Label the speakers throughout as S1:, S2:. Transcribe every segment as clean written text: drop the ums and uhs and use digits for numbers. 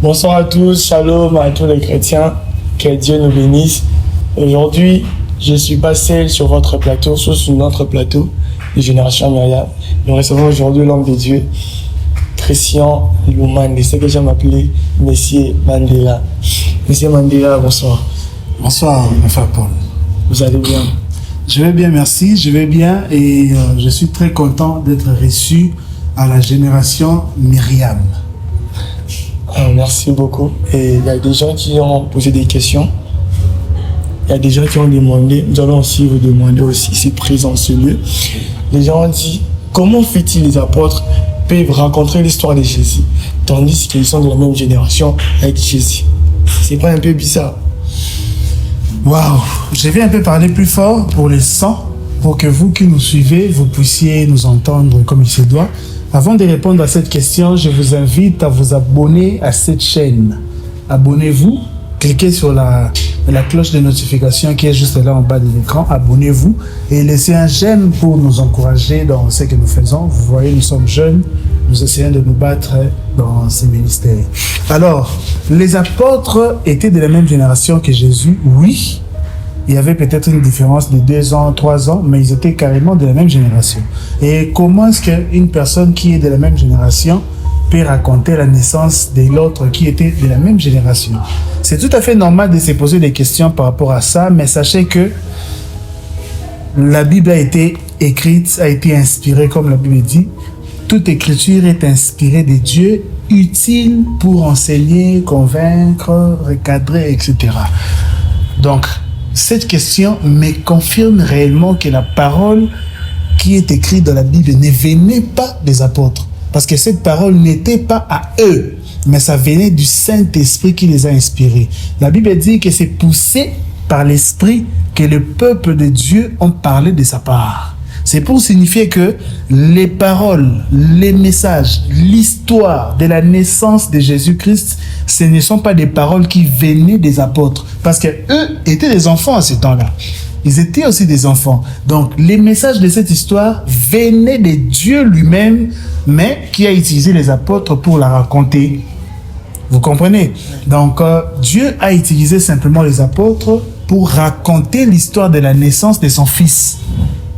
S1: Bonsoir à tous, shalom à tous les chrétiens, que Dieu nous bénisse. Aujourd'hui, je ne suis pas seul sur votre plateau, sur notre plateau de Génération Myriam. Nous recevons aujourd'hui l'homme de Dieu, Christian Lumande, c'est ce que j'aime appeler Monsieur Mandela. Monsieur Mandela, bonsoir.
S2: Bonsoir, mon frère Paul.
S1: Vous allez bien?
S2: Je vais bien, merci, je vais bien et je suis très content d'être reçu à la Génération Myriam.
S1: Merci beaucoup. Et il y a des gens qui ont posé des questions. Il y a des gens qui ont demandé. Nous allons aussi vous demander aussi ici présent en ce lieu. Les gens ont dit, comment fait-il les apôtres peuvent raconter l'histoire de Jésus tandis qu'ils sont de la même génération avec Jésus? C'est pas un peu bizarre?
S2: Waouh! Je vais un peu parler plus fort pour les 100, pour que vous qui nous suivez, vous puissiez nous entendre comme il se doit. Avant de répondre à cette question, je vous invite à vous abonner à cette chaîne. Abonnez-vous, cliquez sur la cloche de notification qui est juste là en bas de l'écran. Abonnez-vous et laissez un j'aime pour nous encourager dans ce que nous faisons. Vous voyez, nous sommes jeunes, nous essayons de nous battre dans ces ministères. Alors, les apôtres étaient de la même génération que Jésus, oui. Il y avait peut-être une différence de 2 ans, 3 ans, mais ils étaient carrément de la même génération. Et comment est-ce qu'une personne qui est de la même génération peut raconter la naissance de l'autre qui était de la même génération? C'est tout à fait normal de se poser des questions par rapport à ça, mais sachez que la Bible a été écrite, a été inspirée, comme la Bible dit. Toute écriture est inspirée de Dieu, utile pour enseigner, convaincre, recadrer, etc. Donc, cette question me confirme réellement que la parole qui est écrite dans la Bible ne venait pas des apôtres. Parce que cette parole n'était pas à eux, mais ça venait du Saint-Esprit qui les a inspirés. La Bible dit que c'est poussé par l'Esprit que le peuple de Dieu ont parlé de sa part. C'est pour signifier que les paroles, les messages, l'histoire de la naissance de Jésus-Christ, ce ne sont pas des paroles qui venaient des apôtres. Parce qu'eux étaient des enfants à ce temps-là. Ils étaient aussi des enfants. Donc, les messages de cette histoire venaient de Dieu lui-même, mais qui a utilisé les apôtres pour la raconter. Vous comprenez? Donc, Dieu a utilisé simplement les apôtres pour raconter l'histoire de la naissance de son Fils.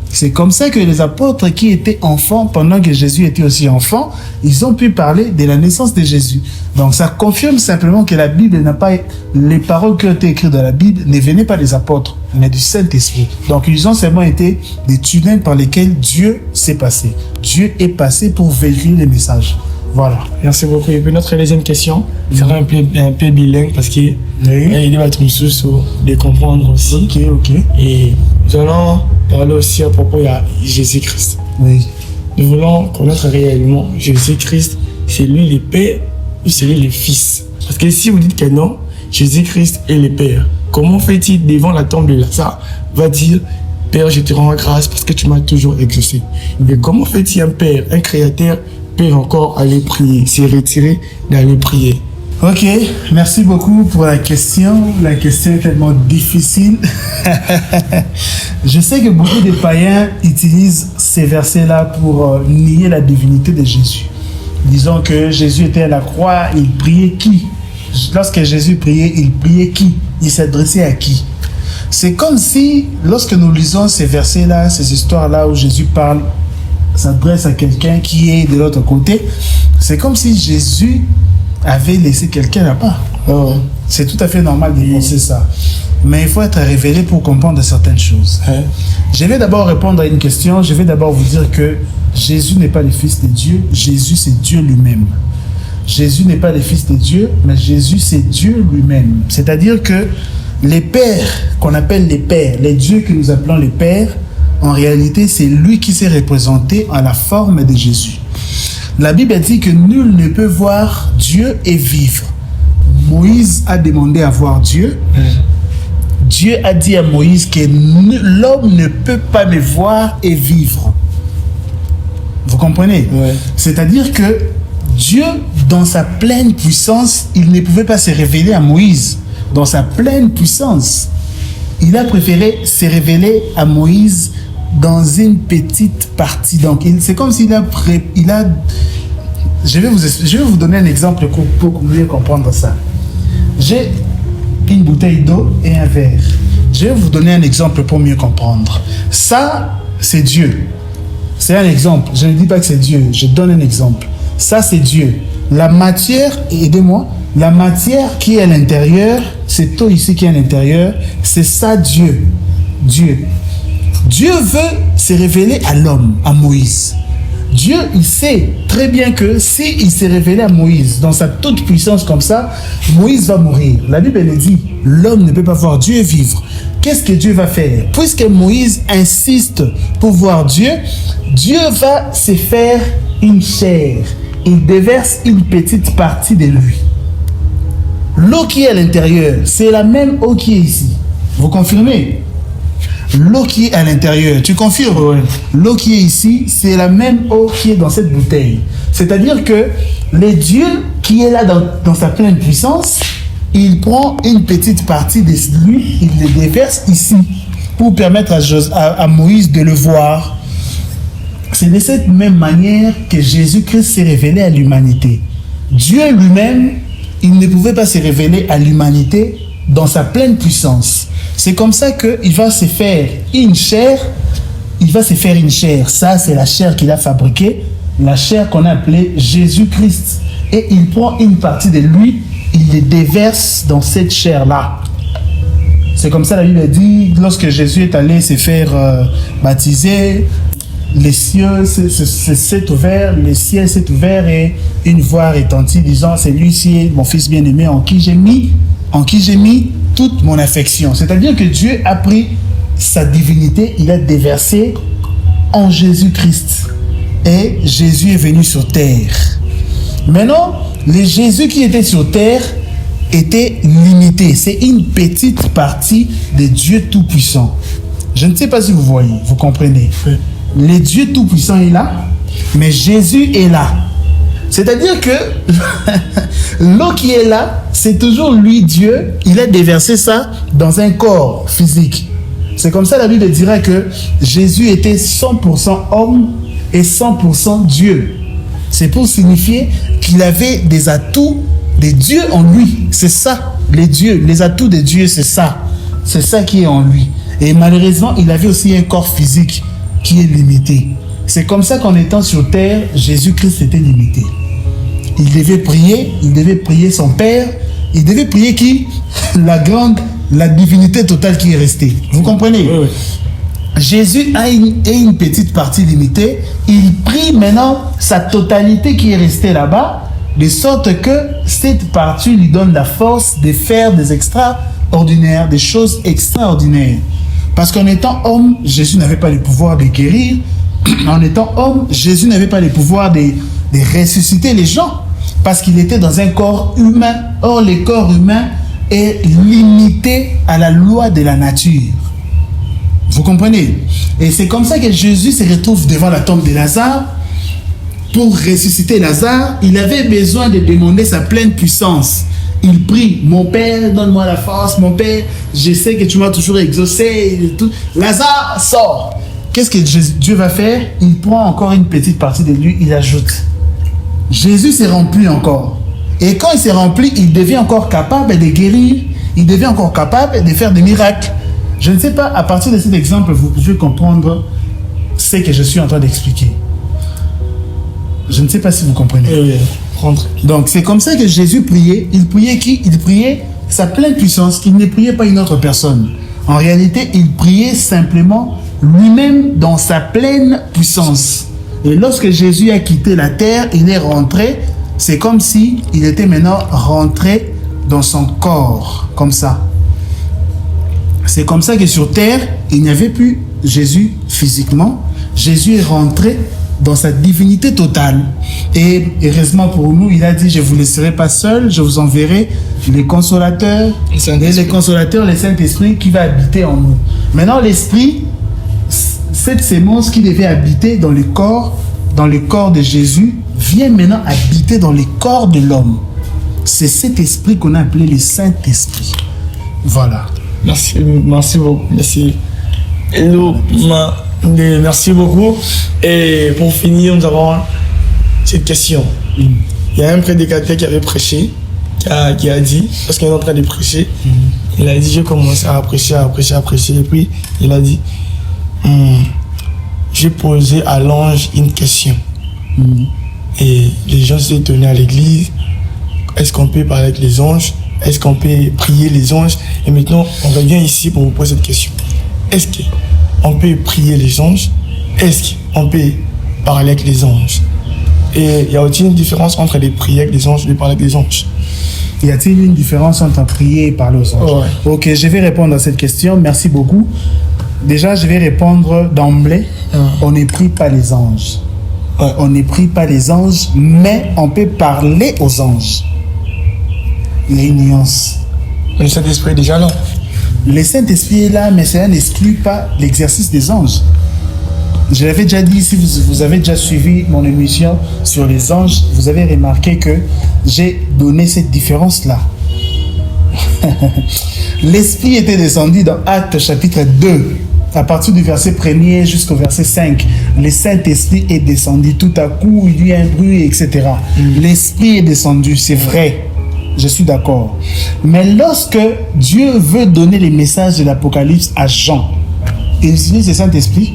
S2: C'est comme ça que les apôtres qui étaient enfants, pendant que Jésus était aussi enfant, ils ont pu parler de la naissance de Jésus. Donc ça confirme simplement que la Bible n'a pas... Les paroles qui ont été écrites dans la Bible ne venaient pas des apôtres, mais du Saint-Esprit. Donc ils ont seulement été des tunnels par lesquels Dieu s'est passé. Dieu est passé pour vérifier les messages. Voilà.
S1: Merci beaucoup. Et puis notre deuxième question sera un peu bilingue parce qu'il va être une source de comprendre aussi.
S2: Ok.
S1: Et nous allons parler aussi à propos de Jésus-Christ.
S2: Oui.
S1: Nous voulons connaître réellement Jésus-Christ, c'est lui le Père ou c'est lui le Fils? Parce que si vous dites que non, Jésus-Christ est le Père, comment fait-il devant la tombe de Lazare va dire Père, je te rends grâce parce que tu m'as toujours exaucé? Mais comment fait-il un Père, un Créateur, peut encore aller prier, se retirer d'aller prier?
S2: Ok, merci beaucoup pour la question. La question est tellement difficile. Je sais que beaucoup de païens utilisent ces versets-là pour nier la divinité de Jésus. Disons que Jésus était à la croix, il priait qui? Lorsque Jésus priait, il priait qui? Il s'adressait à qui? C'est comme si, lorsque nous lisons ces versets-là, ces histoires-là où Jésus parle, s'adresse à quelqu'un qui est de l'autre côté, c'est comme si Jésus avait laissé quelqu'un là-bas. C'est tout à fait normal de penser ça. Mais il faut être révélé pour comprendre certaines choses. Je vais d'abord répondre à une question. Je vais d'abord vous dire que Jésus n'est pas le Fils de Dieu. Jésus, c'est Dieu lui-même. Jésus n'est pas le Fils de Dieu, mais Jésus, c'est Dieu lui-même. C'est-à-dire que les pères, qu'on appelle les pères, les dieux que nous appelons les pères, en réalité, c'est lui qui s'est représenté en la forme de Jésus. La Bible dit que nul ne peut voir Dieu et vivre. Moïse a demandé à voir Dieu. Dieu a dit à Moïse que l'homme ne peut pas me voir et vivre. Vous comprenez? C'est-à-dire que Dieu, dans sa pleine puissance, il ne pouvait pas se révéler à Moïse. Dans sa pleine puissance, il a préféré se révéler à Moïse dans une petite partie. Donc, c'est comme s'il a je vais vous donner un exemple pour mieux comprendre ça. J'ai une bouteille d'eau et un verre. Je vais vous donner un exemple pour mieux comprendre. Ça, c'est Dieu. C'est un exemple. Je ne dis pas que c'est Dieu. Je donne un exemple. Ça, c'est Dieu. La matière, aidez-moi, la matière qui est à l'intérieur, cette eau ici qui est à l'intérieur, c'est ça Dieu. Dieu. Dieu veut se révéler à l'homme, à Moïse. Dieu, il sait très bien que s'il s'est révélé à Moïse dans sa toute puissance comme ça, Moïse va mourir. La Bible elle dit, l'homme ne peut pas voir Dieu vivre. Qu'est-ce que Dieu va faire? Puisque Moïse insiste pour voir Dieu, Dieu va se faire une chair. Il déverse une petite partie de lui. L'eau qui est à l'intérieur, c'est la même eau qui est ici. Vous confirmez? L'eau qui est à l'intérieur, tu confirmes?
S1: Oui.
S2: L'eau qui est ici, c'est la même eau qui est dans cette bouteille. C'est-à-dire que le Dieu qui est là dans sa pleine puissance, il prend une petite partie de lui, il le déverse ici pour permettre à Moïse de le voir. C'est de cette même manière que Jésus-Christ s'est révélé à l'humanité. Dieu lui-même, il ne pouvait pas se révéler à l'humanité dans sa pleine puissance. C'est comme ça qu'il va se faire une chair. Il va se faire une chair. Ça, c'est la chair qu'il a fabriquée. La chair qu'on a appelée Jésus-Christ. Et il prend une partie de lui, il les déverse dans cette chair-là. C'est comme ça la Bible dit, lorsque Jésus est allé se faire baptiser, les cieux s'est ouvert, le ciel s'est ouvert et une voix retentit disant, c'est lui-ci mon fils bien-aimé en qui j'ai mis toute mon affection. C'est-à-dire que Dieu a pris sa divinité, il a déversé en Jésus-Christ. Et Jésus est venu sur terre. Maintenant, le Jésus qui était sur terre était limité. C'est une petite partie de Dieu Tout-Puissant. Je ne sais pas si vous voyez, vous comprenez. Le Dieu Tout-Puissant est là, mais Jésus est là. C'est-à-dire que l'eau qui est là, c'est toujours lui, Dieu. Il a déversé ça dans un corps physique. C'est comme ça la Bible dira que Jésus était 100% homme et 100% Dieu. C'est pour signifier qu'il avait des atouts de Dieu en lui. C'est ça, les atouts de Dieu, c'est ça. C'est ça qui est en lui. Et malheureusement, il avait aussi un corps physique qui est limité. C'est comme ça qu'en étant sur terre, Jésus-Christ était limité. Il devait prier son Père, il devait prier qui? La divinité totale qui est restée. Vous comprenez?
S1: Oui, oui.
S2: Jésus a une petite partie limitée, il prie maintenant sa totalité qui est restée là-bas, de sorte que cette partie lui donne la force de faire des extraordinaires, des choses extraordinaires. Parce qu'en étant homme, Jésus n'avait pas le pouvoir de guérir. En étant homme, Jésus n'avait pas le pouvoir de ressusciter les gens. Parce qu'il était dans un corps humain. Or, le corps humain est limité à la loi de la nature. Vous comprenez? Et c'est comme ça que Jésus se retrouve devant la tombe de Lazare. Pour ressusciter Lazare, il avait besoin de demander sa pleine puissance. Il prie, mon Père, donne-moi la force, mon Père, je sais que tu m'as toujours exaucé. Tout. Lazare, sort. Qu'est-ce que Dieu va faire? Il prend encore une petite partie de lui, il ajoute. Jésus s'est rempli encore. Et quand il s'est rempli, il devient encore capable de guérir, il devient encore capable de faire des miracles. Je ne sais pas, à partir de cet exemple, vous pouvez comprendre ce que je suis en train d'expliquer. Je ne sais pas si vous comprenez. Donc, c'est comme ça que Jésus priait. Il priait qui? Il priait sa pleine puissance. Il ne priait pas une autre personne. En réalité, il priait simplement lui-même dans sa pleine puissance. Et lorsque Jésus a quitté la terre, il est rentré. C'est comme si il était maintenant rentré dans son corps. Comme ça. C'est comme ça que sur terre, il n'y avait plus Jésus physiquement. Jésus est rentré dans sa divinité totale. Et heureusement pour nous, il a dit, je ne vous laisserai pas seul, je vous enverrai les consolateurs, le Saint-Esprit qui va habiter en nous. Maintenant, l'Esprit, cette sémence qui devait habiter dans le corps de Jésus, vient maintenant habiter dans le corps de l'homme. C'est cet esprit qu'on a appelé le Saint-Esprit. Voilà.
S1: Merci beaucoup. Merci. Hello, merci beaucoup. Et pour finir, nous avons cette question. Il y a un prédicateur qui avait prêché, qui a dit, parce qu'il est en train de prêcher, il a dit, j'ai commencé à prêcher, et puis il a dit, j'ai posé à l'ange une question. Et les gens se tenaient à l'église, est-ce qu'on peut parler avec les anges? Est-ce qu'on peut prier les anges? Et maintenant, on revient ici pour vous poser cette question. Est-ce qu'on peut prier les anges? Est-ce qu'on peut parler avec les anges? Et il y a aussi une différence entre les prier avec les anges et les parler avec les anges.
S2: Y a-t-il une différence entre prier et parler aux anges?
S1: Ouais.
S2: Ok, je vais répondre à cette question. Merci beaucoup. Déjà, je vais répondre d'emblée. On ne prie pas les anges.
S1: Ouais.
S2: On ne prie pas les anges, mais on peut parler aux anges. Il y a une nuance.
S1: Le Saint-Esprit est déjà là.
S2: Le Saint-Esprit est là, mais cela n'exclut pas l'exercice des anges. Je l'avais déjà dit, si vous avez déjà suivi mon émission sur les anges, vous avez remarqué que j'ai donné cette différence-là. L'Esprit était descendu dans Actes chapitre 2, à partir du verset 1er jusqu'au verset 5. Le Saint-Esprit est descendu. Tout à coup, il y a un bruit, etc. L'Esprit est descendu, c'est vrai. Je suis d'accord. Mais lorsque Dieu veut donner les messages de l'Apocalypse à Jean, il utilise le Saint-Esprit.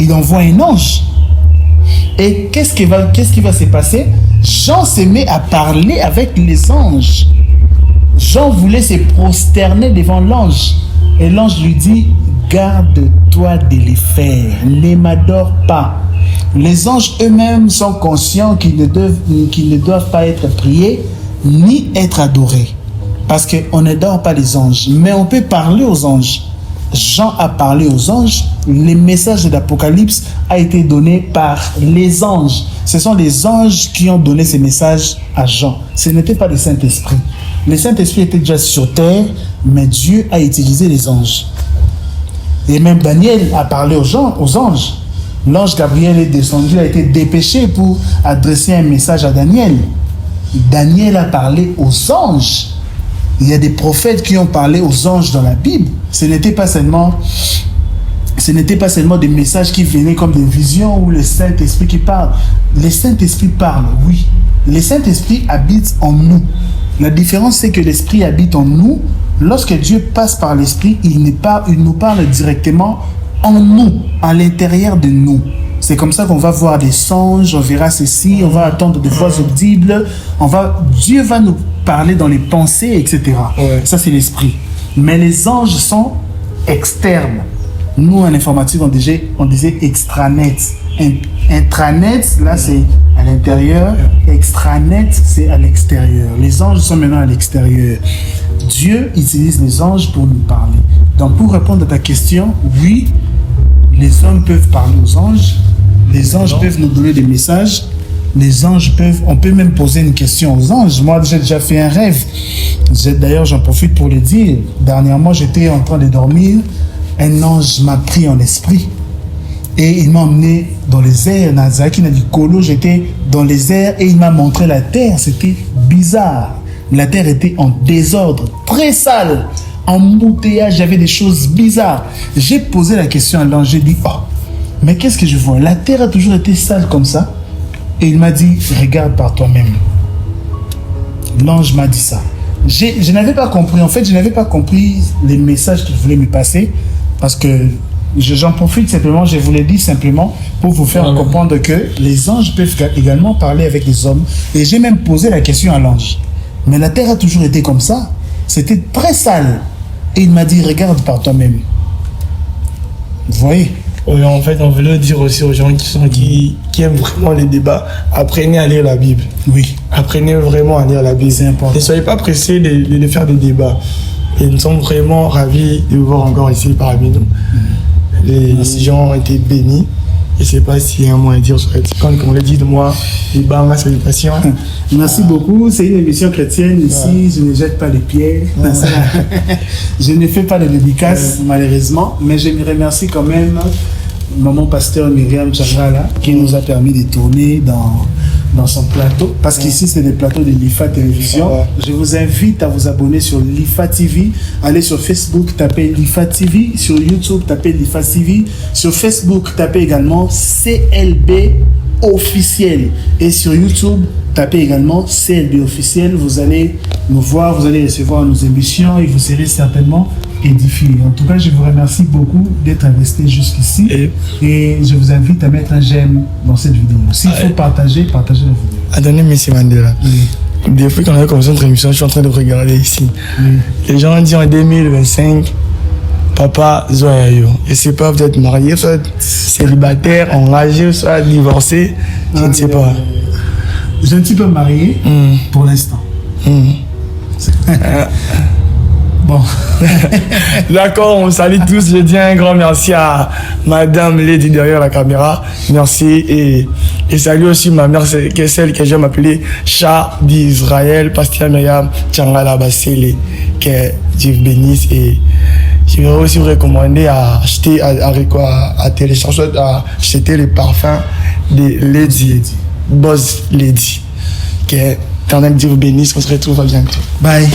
S2: Il envoie un ange. Et qu'est-ce qui va se passer? Jean se met à parler avec les anges. Jean voulait se prosterner devant l'ange. Et l'ange lui dit, garde-toi de les faire, ne m'adore pas. Les anges eux-mêmes sont conscients qu'ils ne doivent pas être priés ni être adorés. Parce qu'on n'adore pas les anges, mais on peut parler aux anges. Jean a parlé aux anges. Le message de l'Apocalypse a été donné par les anges. Ce sont les anges qui ont donné ces messages à Jean. Ce n'était pas le Saint-Esprit. Le Saint-Esprit était déjà sur terre, mais Dieu a utilisé les anges. Et même Daniel a parlé aux anges. L'ange Gabriel est descendu, a été dépêché pour adresser un message à Daniel. Daniel a parlé aux anges. Il y a des prophètes qui ont parlé aux anges dans la Bible. Ce n'était pas seulement des messages qui venaient comme des visions ou le Saint-Esprit qui parle. Le Saint-Esprit parle, oui. Le Saint-Esprit habite en nous. La différence, c'est que l'Esprit habite en nous. Lorsque Dieu passe par l'Esprit, il nous parle directement en nous, à l'intérieur de nous. C'est comme ça qu'on va voir des songes, on verra ceci, on va entendre des voix audibles, Dieu va nous parler dans les pensées, etc. Ouais. Ça, c'est l'Esprit. Mais les anges sont externes. Nous, en informatique, on disait extranet. Intranet, là, c'est à l'intérieur. Extranet, c'est à l'extérieur. Les anges sont maintenant à l'extérieur. Dieu utilise les anges pour nous parler. Donc, pour répondre à ta question, oui, les hommes peuvent parler aux anges. Les anges peuvent nous donner des messages. Les anges on peut même poser une question aux anges. Moi, j'ai déjà fait un rêve. D'ailleurs, j'en profite pour le dire. Dernièrement, j'étais en train de dormir. Un ange m'a pris en esprit. Et il m'a emmené dans les airs. Nazaki n'a dit Kolo, j'étais dans les airs et il m'a montré la terre. C'était bizarre. La terre était en désordre, très sale. Embouteillage, il y avait des choses bizarres. J'ai posé la question à l'ange. J'ai dit, oh, mais qu'est-ce que je vois? La terre a toujours été sale comme ça. Et il m'a dit, regarde par toi-même. L'ange m'a dit ça. Je n'avais pas compris. En fait, je n'avais pas compris les messages qu'il voulait me passer. Parce que j'en profite simplement, je vous l'ai dit simplement pour vous faire comprendre que les anges peuvent également parler avec les hommes. Et j'ai même posé la question à l'ange. Mais la terre a toujours été comme ça. C'était très sale. Et il m'a dit, regarde par toi-même. Vous voyez?
S1: Oui, en fait, on veut le dire aussi aux gens qui aiment vraiment les débats. Apprenez à lire la Bible.
S2: Oui.
S1: Apprenez vraiment à lire la Bible.
S2: C'est important.
S1: Ne soyez pas pressés de faire des débats. Et nous sommes vraiment ravis de vous voir encore ici parmi nous. Les gens ont été bénis. Je ne sais pas s'il y a un mot à dire sur comme on l'a dit de moi, les bangs, salutations.
S2: Merci beaucoup. C'est une émission chrétienne ici. Je ne jette pas les pierres. Je ne fais pas de dédicaces, malheureusement. Mais je me remercie quand même maman pasteur Myriam Changala qui nous a permis de tourner dans son plateau. Parce qu'ici, c'est des plateaux de l'IFA Télévision. Je vous invite à vous abonner sur l'IFA TV. Allez sur Facebook, tapez l'IFA TV. Sur YouTube, tapez l'IFA TV. Sur Facebook, tapez également CLB officiel. Et sur YouTube, tapez également CLB officiel. Vous allez nous voir, vous allez recevoir nos émissions et vous serez certainement édifiés. En tout cas, je vous remercie beaucoup d'être resté jusqu'ici. Et je vous invite à mettre un j'aime dans cette vidéo. S'il faut partager la vidéo.
S1: Attendez, M. Mandela. Depuis qu'on a commencé notre émission, je suis en train de regarder ici. Les gens ont dit en 2025, papa Zoyayo. Je ne sais pas, vous êtes marié, soit célibataire, enragé, soit divorcé. Je ne sais pas.
S2: Je suis un petit peu marié pour l'instant. Bon.
S1: D'accord, on salue tous. Je dis un grand merci à Madame Lady derrière la caméra. Merci. Et salut aussi ma mère, qui est celle que j'aime appeler Chat d'Israël, Pasteur Myriam Tchangala Basele, que Dieu bénisse. Et je vais aussi vous recommander à acheter, à télécharger, à acheter les parfums de Lady, Boss Lady. Que Dieu vous bénisse, on se retrouve à bientôt.
S2: Bye.